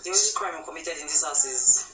The only crime committed in this house is...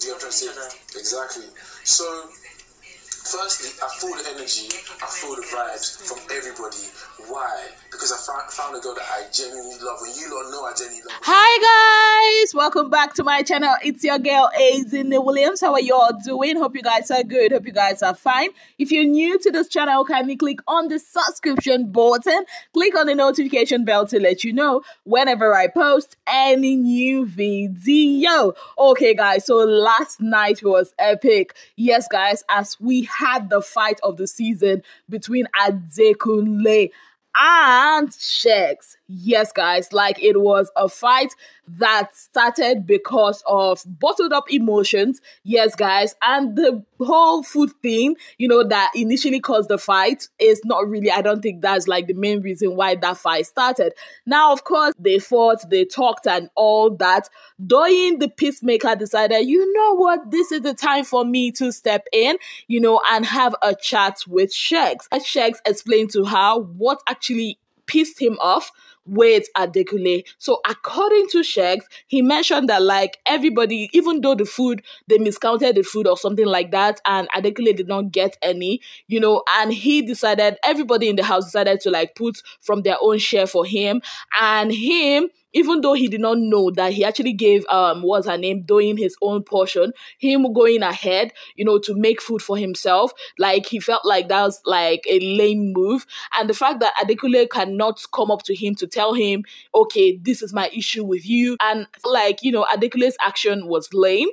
Do you understand? Exactly. So, firstly, I feel the energy, I feel the vibes from everybody. Why? Because I found a girl that I genuinely love, and you don't know I genuinely love. Hi guys, welcome back to my channel. It's your girl Adekunle. How are you all doing? Hope you guys are good. Hope you guys are fine. If you're new to this channel, kindly click on the subscription button. Click on the notification bell to let you know whenever I post any new video. Okay guys, so last night was epic. Yes guys, as we had the fight of the season between Adekunle and Shegzz. Yes, guys, like it was a fight that started because of bottled up emotions. Yes, guys, and the whole food thing, that initially caused the fight is not really, I don't think that's like the main reason why that fight started. Now, of course, they fought, they talked and all that. Doyin, the peacemaker, decided, you know what, this is the time for me to step in, and have a chat with Shegzz. Shegzz explained to her what actually pissed him off with Adekunle. So according to Shegzz, he mentioned that like everybody, even though they miscounted the food or something like that, and Adekunle did not get any, and he decided, everybody in the house decided to like put from their own share for him, and him, even though he did not know that he actually gave, what's her name, Doyin his own portion, him going ahead, to make food for himself, like he felt like that was like a lame move. And the fact that Adekunle cannot come up to him to tell him, okay, this is my issue with you. And like, Adekunle's action was lame.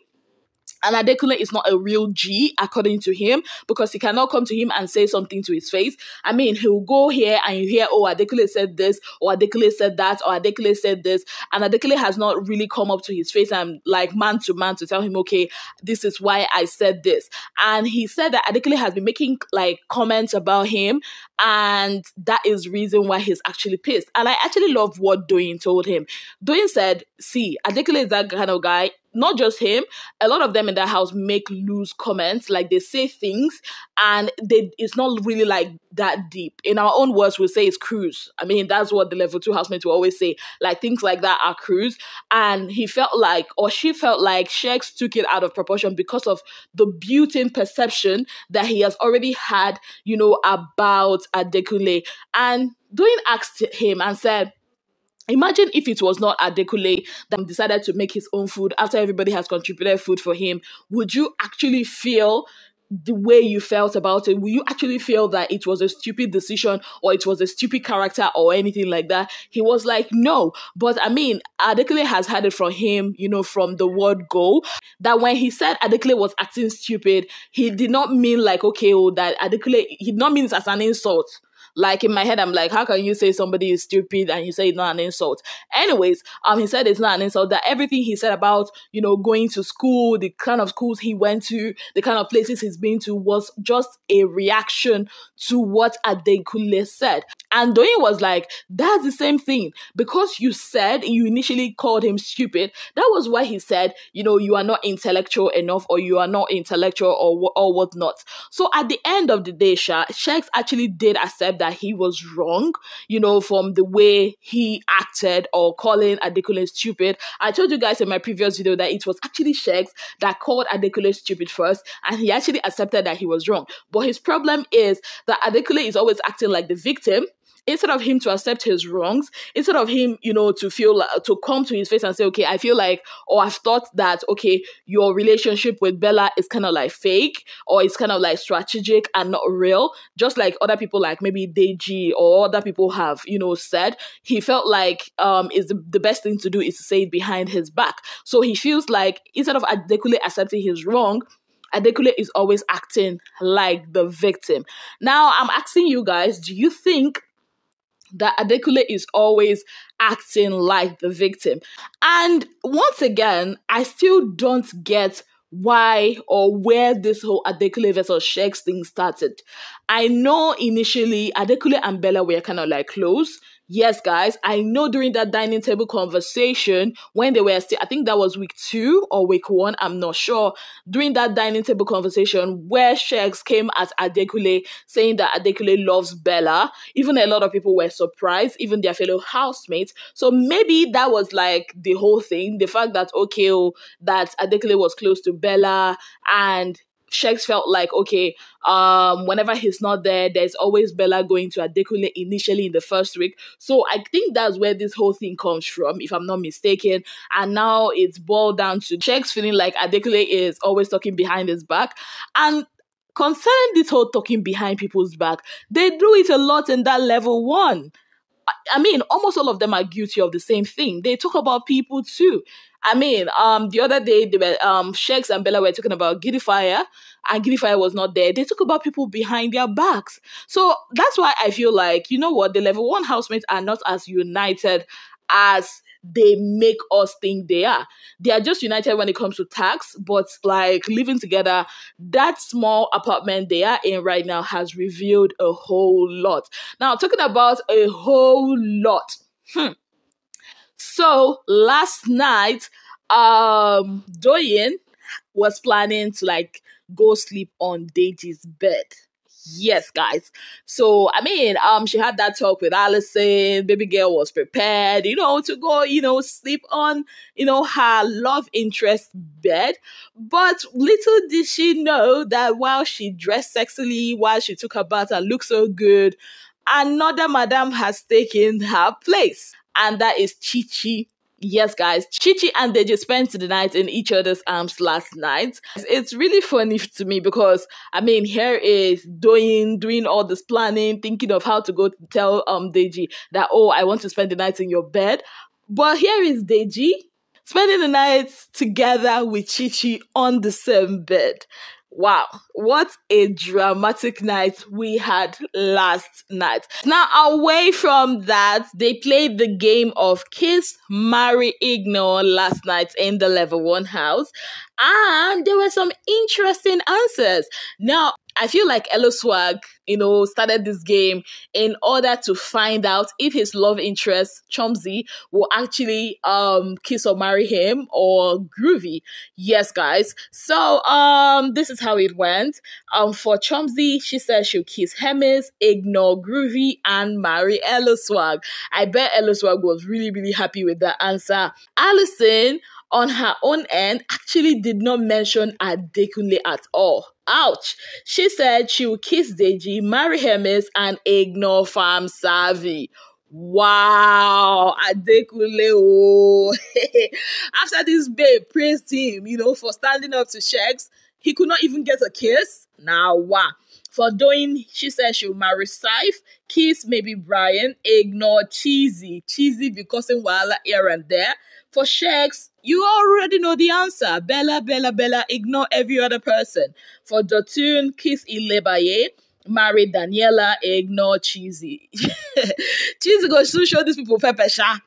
And Adekunle is not a real G, according to him, because he cannot come to him and say something to his face. I mean, he'll go here and you hear, oh, Adekunle said this, or Adekunle said that, or Adekunle said this. And Adekunle has not really come up to his face and like man to man to tell him, okay, this is why I said this. And he said that Adekunle has been making like comments about him, and that is reason why he's actually pissed. And I actually love what Doyin told him. Doyin said, see, Adekunle is that kind of guy. Not just him, a lot of them in that house make loose comments, like they say things and it's not really like that deep. In our own words, we'll say it's cruise. I mean, that's what the level 2 housemates will always say, like things like that are cruise. And he felt like, or she felt like Shegzz took it out of proportion because of the built-in perception that he has already had, about Adekunle. And Doyin asked him and said, imagine if it was not Adekunle that decided to make his own food after everybody has contributed food for him. Would you actually feel the way you felt about it? Will you actually feel that it was a stupid decision or it was a stupid character or anything like that? He was like, no. But I mean, Adekunle has had it from him, from the word go, that when he said Adekunle was acting stupid, he did not mean like, okay, that Adekunle, he did not mean it as an insult. Like in my head, I'm like, how can you say somebody is stupid and you say it's not an insult? Anyways, he said it's not an insult, that everything he said about, going to school, the kind of schools he went to, the kind of places he's been to was just a reaction to what Adekunle said. And Doyin was like, that's the same thing. Because you initially called him stupid, that was why he said, you are not intellectual enough, or you are not intellectual or whatnot. So at the end of the day, Shegzz actually did accept that he was wrong, from the way he acted or calling Adekunle stupid. I told you guys in my previous video that it was actually Shegzz that called Adekunle stupid first, and he actually accepted that he was wrong. But his problem is that Adekunle is always acting like the victim. Instead of him to accept his wrongs, instead of him, to feel like, to come to his face and say, okay, I feel like, or I've thought that, okay, your relationship with Bella is kind of like fake, or it's kind of like strategic and not real, just like other people like maybe Deji or other people have, said. He felt like is the best thing to do is to say it behind his back. So he feels like instead of Adekunle accepting his wrong, Adekunle is always acting like the victim. Now, I'm asking you guys, do you think that Adekunle is always acting like the victim? And once again, I still don't get why or where this whole Adekunle versus Shegzz thing started. I know initially Adekunle and Bella were kind of like close. Yes, guys, I know during that dining table conversation, when they were still, I think that was week 2 or week 1, I'm not sure, during that dining table conversation where Shegzz came at Adekunle saying that Adekunle loves Bella, even a lot of people were surprised, even their fellow housemates. So maybe that was like the whole thing, the fact that, okay, that Adekunle was close to Bella, and Shegzz felt like, okay, whenever he's not there, there's always Bella going to Adekunle initially in the first week. So I think that's where this whole thing comes from, if I'm not mistaken. And now it's boiled down to Shegzz feeling like Adekunle is always talking behind his back. And concerning this whole talking behind people's back, they do it a lot in that level 1. I mean, almost all of them are guilty of the same thing. They talk about people too. I mean, the other day, they were, Shegzz and Bella were talking about Giddyfire, and Giddyfire was not there. They talk about people behind their backs. So that's why I feel like, you know what, the level 1 housemates are not as united as they make us think they are. They are just united when it comes to tax, but like living together, that small apartment they are in right now has revealed a whole lot. Now, talking about a whole lot. So last night, Doyin was planning to like go sleep on Deji's bed. Yes, guys. So, I mean, she had that talk with Allison. Baby girl was prepared, to go, sleep on, her love interest bed. But little did she know that while she dressed sexily, while she took her bath and looked so good, another madam has taken her place. And that is Chichi. Yes, guys, Chichi and Deji spent the night in each other's arms last night. It's really funny to me because, I mean, here is Doyin doing all this planning, thinking of how to go to tell Deji that, oh, I want to spend the night in your bed. But here is Deji spending the night together with Chichi on the same bed. Wow, what a dramatic night we had last night. Now, away from that, they played the game of Kiss, Marry, Ignore last night in the level 1 house. And there were some interesting answers. Now, I feel like Swag, started this game in order to find out if his love interest, Chomzy, will actually kiss or marry him or Groovy. Yes, guys. So this is how it went. For Chomzy, she said she'll kiss Hermes, ignore Groovy, and marry Swag. I bet Swag was really, really happy with that answer. Allison, on her own end, actually did not mention Adekunle at all. Ouch! She said she would kiss Deji, marry Hermes, and ignore Farm Savvy. Wow, Adekunle, oh. After this babe praised him, for standing up to Shegzz, he could not even get a kiss. Now, wow. For Doyin, she said she'll marry Saif, kiss maybe Brian, ignore Cheesy because in Wala here and there. For Shegzz, you already know the answer. Bella, ignore every other person. For Dotun, kiss Ilebaye, marry Daniela, ignore Cheesy. Cheesy goes to show these people pepper sha.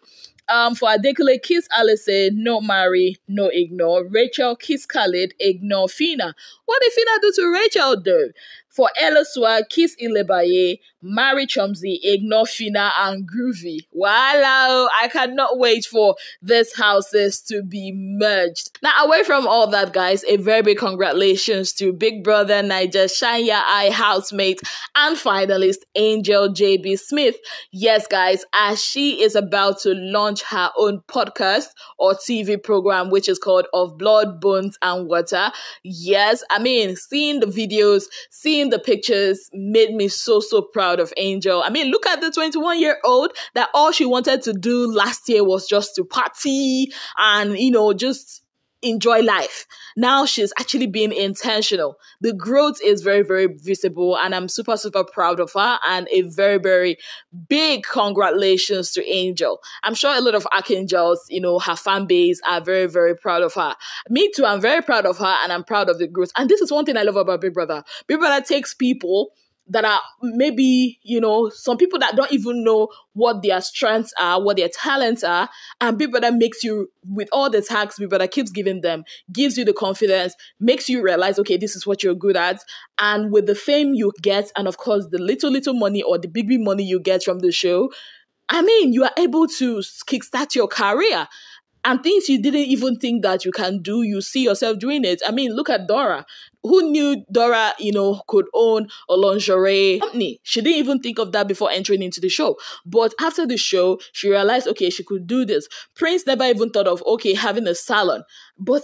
For Adekunle, kiss Allison, no marry, no ignore. Rachel, kiss Khalid, ignore Fina. What did Fina do to Rachel though? For Swag, kiss Ilebaye, marry Chomzy, ignore Fina and Groovy. Wow, I cannot wait for these houses to be merged. Now, away from all that, guys, a very big congratulations to Big Brother Naija Shine Your Eye housemate and finalist Angel JB Smith. Yes, guys, as she is about to launch her own podcast or TV program, which is called Of Blood, Bones, and Water. Yes, I mean, seeing the videos, seeing the pictures made me so proud of Angel. I mean, look at the 21-year-old that all she wanted to do last year was just to party and, just enjoy life. Now she's actually being intentional. The growth is very, very visible, and I'm super proud of her, and a very, very big congratulations to Angel. I'm sure a lot of Archangels, her fan base are very, very proud of her. Me too, I'm very proud of her, and I'm proud of the growth. And this is one thing I love about Big Brother. Big Brother takes people that are maybe, some people that don't even know what their strengths are, what their talents are, and Big Brother makes you, with all the tags Big Brother keeps giving them, gives you the confidence, makes you realize, okay, this is what you're good at, and with the fame you get, and of course the little money or the big money you get from the show, I mean, you are able to kickstart your career. And things you didn't even think that you can do, you see yourself doing it. I mean, look at Dora. Who knew Dora, could own a lingerie company? She didn't even think of that before entering into the show. But after the show, she realized, okay, she could do this. Prince never even thought of, okay, having a salon. But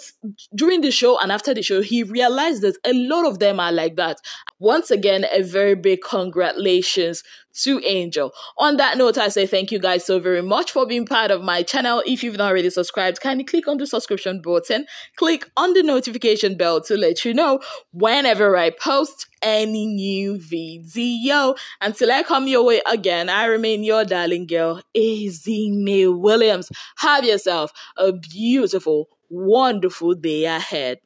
during the show and after the show, he realized that a lot of them are like that. Once again, a very big congratulations to Angel. On that note, I say thank you guys so very much for being part of my channel. If you've not already subscribed, kindly click on the subscription button, click on the notification bell to let you know whenever I post any new video. Until I come your way again, I remain your darling girl, Adekunle Williams. Have yourself a beautiful, wonderful day ahead.